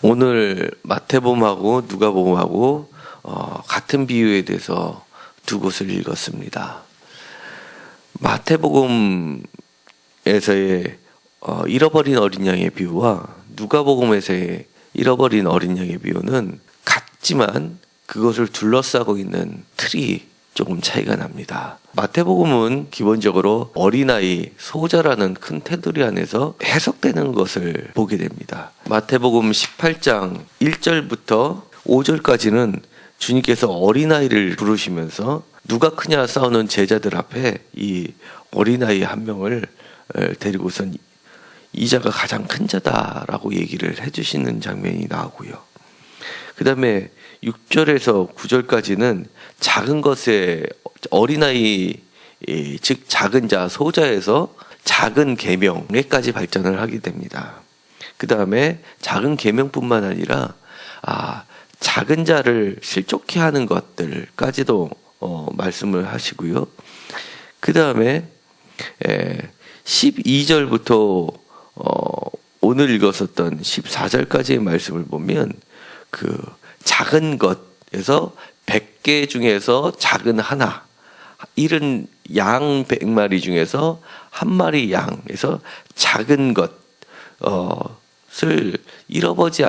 오늘 마태복음하고 누가복음하고 같은 비유에 대해서 두 곳을 읽었습니다. 마태복음에서의 잃어버린 어린 양의 비유와 누가복음에서의 잃어버린 어린 양의 비유는 같지만 그것을 둘러싸고 있는 틀이 조금 차이가 납니다. 마태복음은 기본적으로 어린아이, 소자라는 큰 테두리 안에서 해석되는 것을 보게 됩니다. 마태복음 18장 1절부터 5절까지는 주님께서 어린아이를 부르시면서 누가 크냐 싸우는 제자들 앞에 이 어린아이 한 명을 데리고선 이 자가 가장 큰 자다라고 얘기를 해주시는 장면이 나오고요. 그 다음에 6절에서 9절까지는 작은 것에 어린아이, 즉 작은 자, 소자에서 작은 계명에까지 발전을 하게 됩니다. 그 다음에 작은 계명뿐만 아니라 작은 자를 실족케 하는 것들까지도 말씀을 하시고요. 그 다음에 12절부터 오늘 읽었었던 14절까지의 말씀을 보면 그 작은 것에서 100개 중에서 작은 하나, 이른 양 100마리 중에서 한 마리 양에서 작은 것을 잃어버리지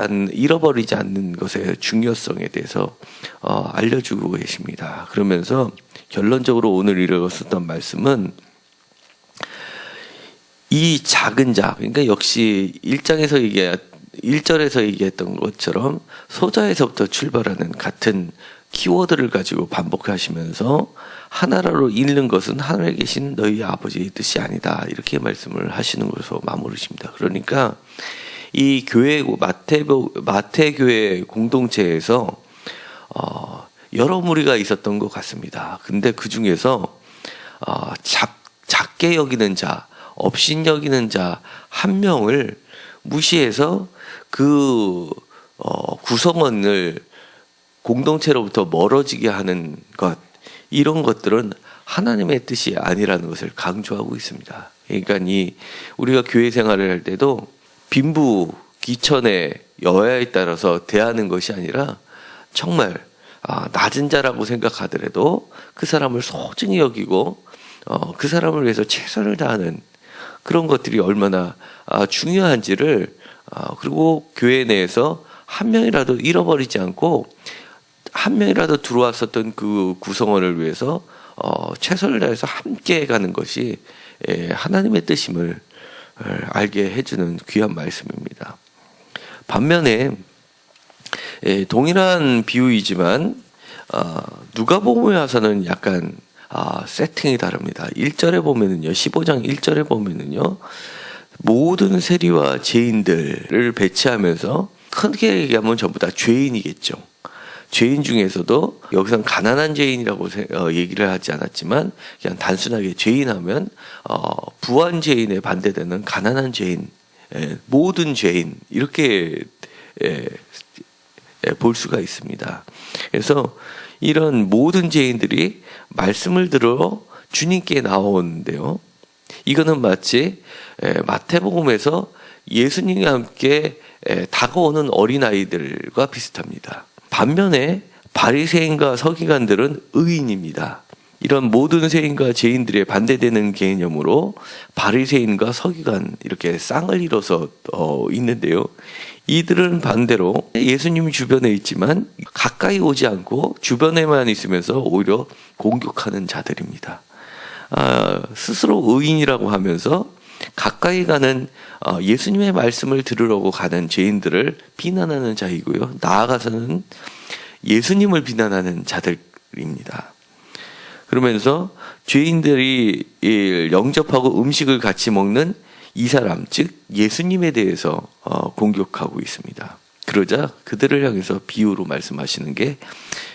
않는 것의 중요성에 대해서 알려주고 계십니다. 그러면서 결론적으로 오늘 읽었었던 말씀은 이 작은 자, 그러니까 역시 1절에서 얘기했던 것처럼 소자에서부터 출발하는 같은 키워드를 가지고 반복하시면서 하나라로 읽는 것은 하늘에 계신 너희 아버지의 뜻이 아니다, 이렇게 말씀을 하시는 것으로 마무리십니다. 그러니까 이 교회 마태교회 공동체에서 여러 무리가 있었던 것 같습니다. 근데 그 중에서 작게 여기는 자, 업신 여기는 자 한 명을 무시해서 그 구성원을 공동체로부터 멀어지게 하는 것, 이런 것들은 하나님의 뜻이 아니라는 것을 강조하고 있습니다. 그러니까 우리가 교회 생활을 할 때도 빈부 귀천의 여야에 따라서 대하는 것이 아니라 정말 낮은 자라고 생각하더라도 그 사람을 소중히 여기고 그 사람을 위해서 최선을 다하는 그런 것들이 얼마나 중요한지를, 그리고 교회 내에서 한 명이라도 잃어버리지 않고 한 명이라도 들어왔었던 그 구성원을 위해서 최선을 다해서 함께 가는 것이 하나님의 뜻임을 알게 해주는 귀한 말씀입니다. 반면에 동일한 비유이지만 누가복음에 와서는 약간 세팅이 다릅니다. 1절에 보면은요, 15장 1절에 보면은요, 모든 세리와 죄인들을 배치하면서 크게 얘기하면 전부 다 죄인이겠죠. 죄인 중에서도 여기서는 가난한 죄인이라고 얘기를 하지 않았지만 그냥 단순하게 죄인하면 부한 죄인에 반대되는 가난한 죄인, 모든 죄인, 이렇게 볼 수가 있습니다. 그래서 이런 모든 죄인들이 말씀을 들어 주님께 나오는데요, 이거는 마치 마태복음에서 예수님과 함께 다가오는 어린아이들과 비슷합니다. 반면에 바리새인과 서기관들은 의인입니다. 이런 모든 세인과 죄인들의 반대되는 개념으로 바리새인과 서기관, 이렇게 쌍을 이뤄서 있는데요, 이들은 반대로 예수님 주변에 있지만 가까이 오지 않고 주변에만 있으면서 오히려 공격하는 자들입니다. 스스로 의인이라고 하면서 가까이 가는 예수님의 말씀을 들으려고 가는 죄인들을 비난하는 자이고요, 나아가서는 예수님을 비난하는 자들입니다. 그러면서 죄인들이 영접하고 음식을 같이 먹는 이 사람, 즉 예수님에 대해서 공격하고 있습니다. 그러자 그들을 향해서 비유로 말씀하시는 게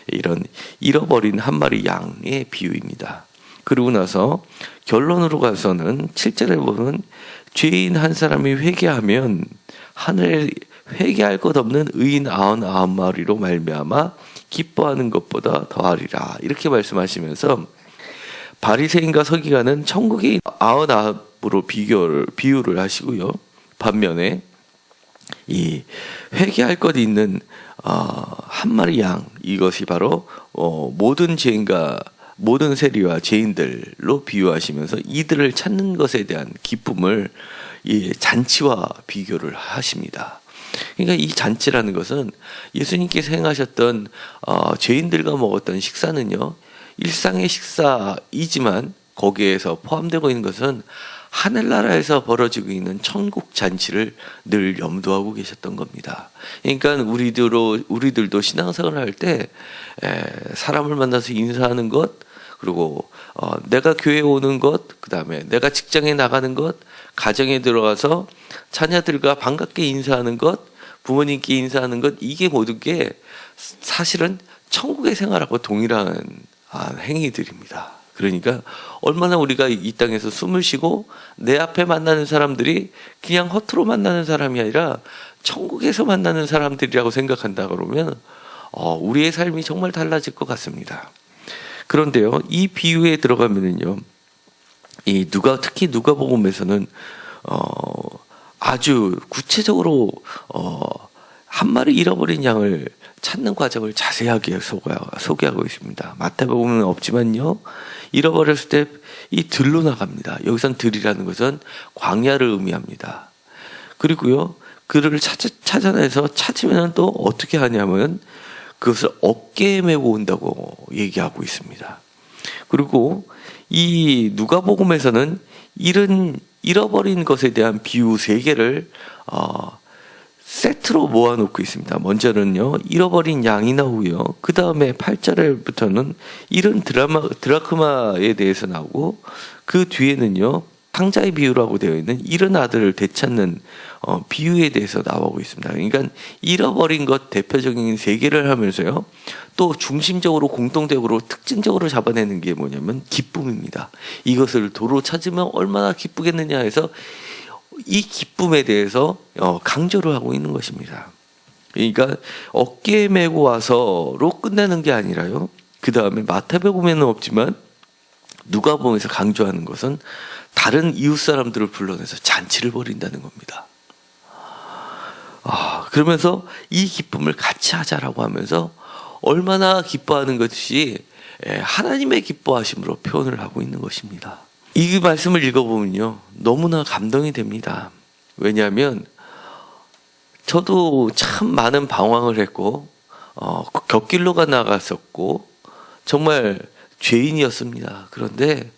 이런 잃어버린 한 마리 양의 비유입니다. 그러고 나서 결론으로 가서는 7절에 보면 죄인 한 사람이 회개하면 하늘에 회개할 것 없는 의인 99마리로 말미암아 기뻐하는 것보다 더하리라, 이렇게 말씀하시면서 바리새인과 서기관은 천국의 99으로 비유를 하시고요, 반면에 이 회개할 것 있는 한 마리 양, 이것이 바로 모든 죄인과 모든 세리와 죄인들로 비유하시면서 이들을 찾는 것에 대한 기쁨을 이 잔치와 비교를 하십니다. 그러니까 이 잔치라는 것은 예수님께서 행하셨던 죄인들과 먹었던 식사는요, 일상의 식사이지만 거기에서 포함되고 있는 것은 하늘나라에서 벌어지고 있는 천국 잔치를 늘 염두하고 계셨던 겁니다. 그러니까 우리들도 신앙생활을 할 때 사람을 만나서 인사하는 것, 그리고 내가 교회에 오는 것, 그 다음에 내가 직장에 나가는 것, 가정에 들어가서 자녀들과 반갑게 인사하는 것, 부모님께 인사하는 것, 이게 모든 게 사실은 천국의 생활하고 동일한 행위들입니다. 그러니까 얼마나 우리가 이 땅에서 숨을 쉬고 내 앞에 만나는 사람들이 그냥 허투루 만나는 사람이 아니라 천국에서 만나는 사람들이라고 생각한다 그러면 우리의 삶이 정말 달라질 것 같습니다. 그런데요, 이 비유에 들어가면은요, 특히 누가복음에서는 아주 구체적으로 한 마리 잃어버린 양을 찾는 과정을 자세하게 소개하고 있습니다. 마태복음은 없지만요, 잃어버렸을 때 이 들로 나갑니다. 여기선 들이라는 것은 광야를 의미합니다. 그리고요, 그를 찾아내서 찾으면 또 어떻게 하냐면 그것을 어깨에 메고 온다고 얘기하고 있습니다. 그리고 이 누가복음에서는 잃어버린 것에 대한 비유 3개를 세트로 모아놓고 있습니다. 먼저는요, 잃어버린 양이 나오고요. 그 다음에 8절부터는 잃은 드라크마에 대해서 나오고, 그 뒤에는요, 상자의 비유라고 되어 있는 잃은 아들을 되찾는 비유에 대해서 나오고 있습니다. 그러니까 잃어버린 것 대표적인 3개를 하면서요, 또 중심적으로 공통적으로 특징적으로 잡아내는 게 뭐냐면 기쁨입니다. 이것을 도로 찾으면 얼마나 기쁘겠느냐 해서 이 기쁨에 대해서 강조를 하고 있는 것입니다. 그러니까 어깨에 메고 와서로 끝내는 게 아니라요, 그 다음에 마태복음에는 없지만 누가복음에서 강조하는 것은 다른 이웃 사람들을 불러내서 잔치를 벌인다는 겁니다. 그러면서 이 기쁨을 같이 하자라고 하면서 얼마나 기뻐하는 것이 하나님의 기뻐하심으로 표현을 하고 있는 것입니다. 이 말씀을 읽어보면요, 너무나 감동이 됩니다. 왜냐하면 저도 참 많은 방황을 했고 곁길로가 나갔었고 정말 죄인이었습니다. 그런데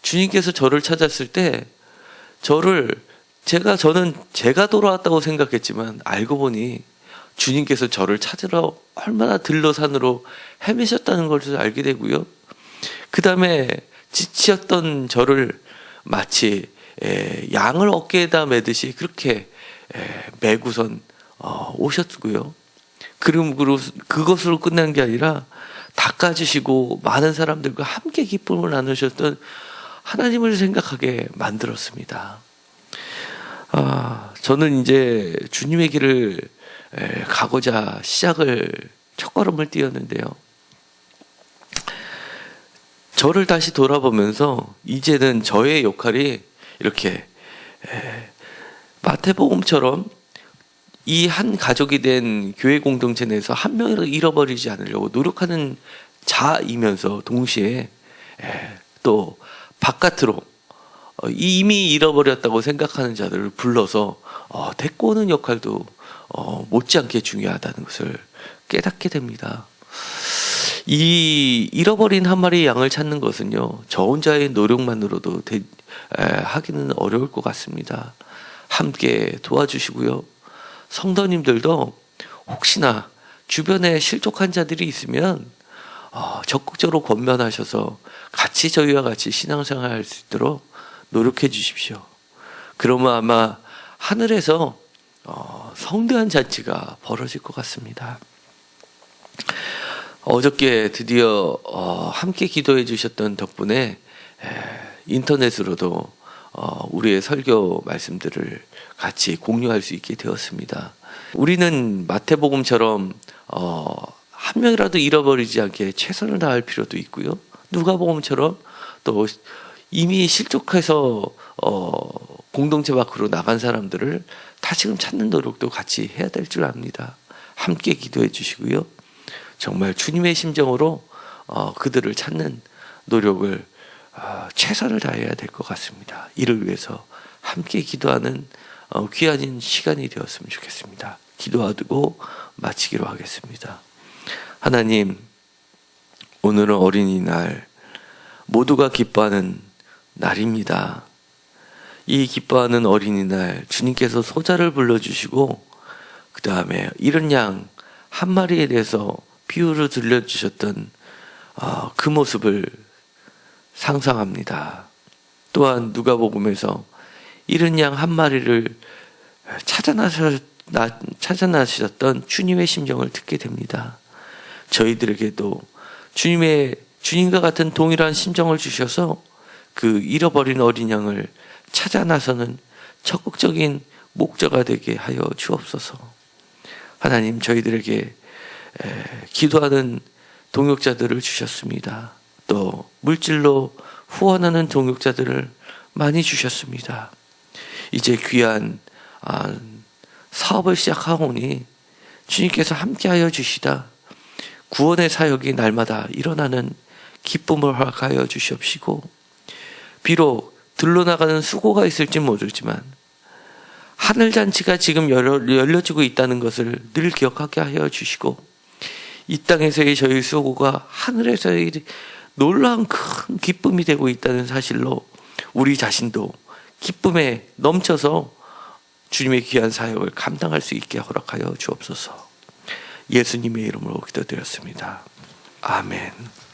주님께서 저를 찾았을 때 저는 제가 돌아왔다고 생각했지만 알고 보니 주님께서 저를 찾으러 얼마나 들러산으로 헤매셨다는 것을 알게 되고요. 그 다음에 지치었던 저를 마치 양을 어깨에다 매듯이 그렇게 매고선 오셨고요. 그것으로 끝난 게 아니라 닦아주시고 많은 사람들과 함께 기쁨을 나누셨던 하나님을 생각하게 만들었습니다. 저는 이제 주님의 길을 가고자 첫걸음을 띄었는데요. 저를 다시 돌아보면서 이제는 저의 역할이 이렇게 마태복음처럼 이 한 가족이 된 교회 공동체 내에서 한 명이라도 잃어버리지 않으려고 노력하는 자이면서 동시에 또 바깥으로 이미 잃어버렸다고 생각하는 자들을 불러서 데리고 오는 역할도 못지않게 중요하다는 것을 깨닫게 됩니다. 이 잃어버린 한 마리 양을 찾는 것은요, 저 혼자의 노력만으로도 하기는 어려울 것 같습니다. 함께 도와주시고요. 성도님들도 혹시나 주변에 실족한 자들이 있으면 적극적으로 권면하셔서 같이 저희와 같이 신앙생활 할 수 있도록 노력해 주십시오. 그러면 아마 하늘에서 성대한 잔치가 벌어질 것 같습니다. 어저께 드디어 함께 기도해 주셨던 덕분에 인터넷으로도 우리의 설교 말씀들을 같이 공유할 수 있게 되었습니다. 우리는 마태복음처럼 한 명이라도 잃어버리지 않게 최선을 다할 필요도 있고요. 누가복음처럼 또 이미 실족해서 공동체 밖으로 나간 사람들을 다시금 찾는 노력도 같이 해야 될 줄 압니다. 함께 기도해 주시고요. 정말 주님의 심정으로 그들을 찾는 노력을 최선을 다해야 될 것 같습니다. 이를 위해서 함께 기도하는 귀한 시간이 되었으면 좋겠습니다. 기도하고 마치기로 하겠습니다. 하나님, 오늘은 어린이날, 모두가 기뻐하는 날입니다. 이 기뻐하는 어린이날, 주님께서 소자를 불러주시고 그 다음에 이른 양 한 마리에 대해서 비유를 들려주셨던 그 모습을 상상합니다. 또한 누가복음에서 이른 양 한 마리를 찾아나셨던 주님의 심정을 듣게 됩니다. 저희들에게도 주님과 같은 동일한 심정을 주셔서 그 잃어버린 어린 양을 찾아 나서는 적극적인 목자가 되게 하여 주옵소서. 하나님, 저희들에게 기도하는 동역자들을 주셨습니다. 또 물질로 후원하는 동역자들을 많이 주셨습니다. 이제 귀한 사업을 시작하오니 주님께서 함께하여 주시다 구원의 사역이 날마다 일어나는 기쁨을 허락하여 주시옵시고, 비록 들러나가는 수고가 있을지 모르지만 하늘잔치가 지금 열려지고 있다는 것을 늘 기억하게 하여 주시고, 이 땅에서의 저희 수고가 하늘에서의 놀라운 큰 기쁨이 되고 있다는 사실로 우리 자신도 기쁨에 넘쳐서 주님의 귀한 사역을 감당할 수 있게 허락하여 주옵소서. 예수님의 이름으로 기도드렸습니다. 아멘.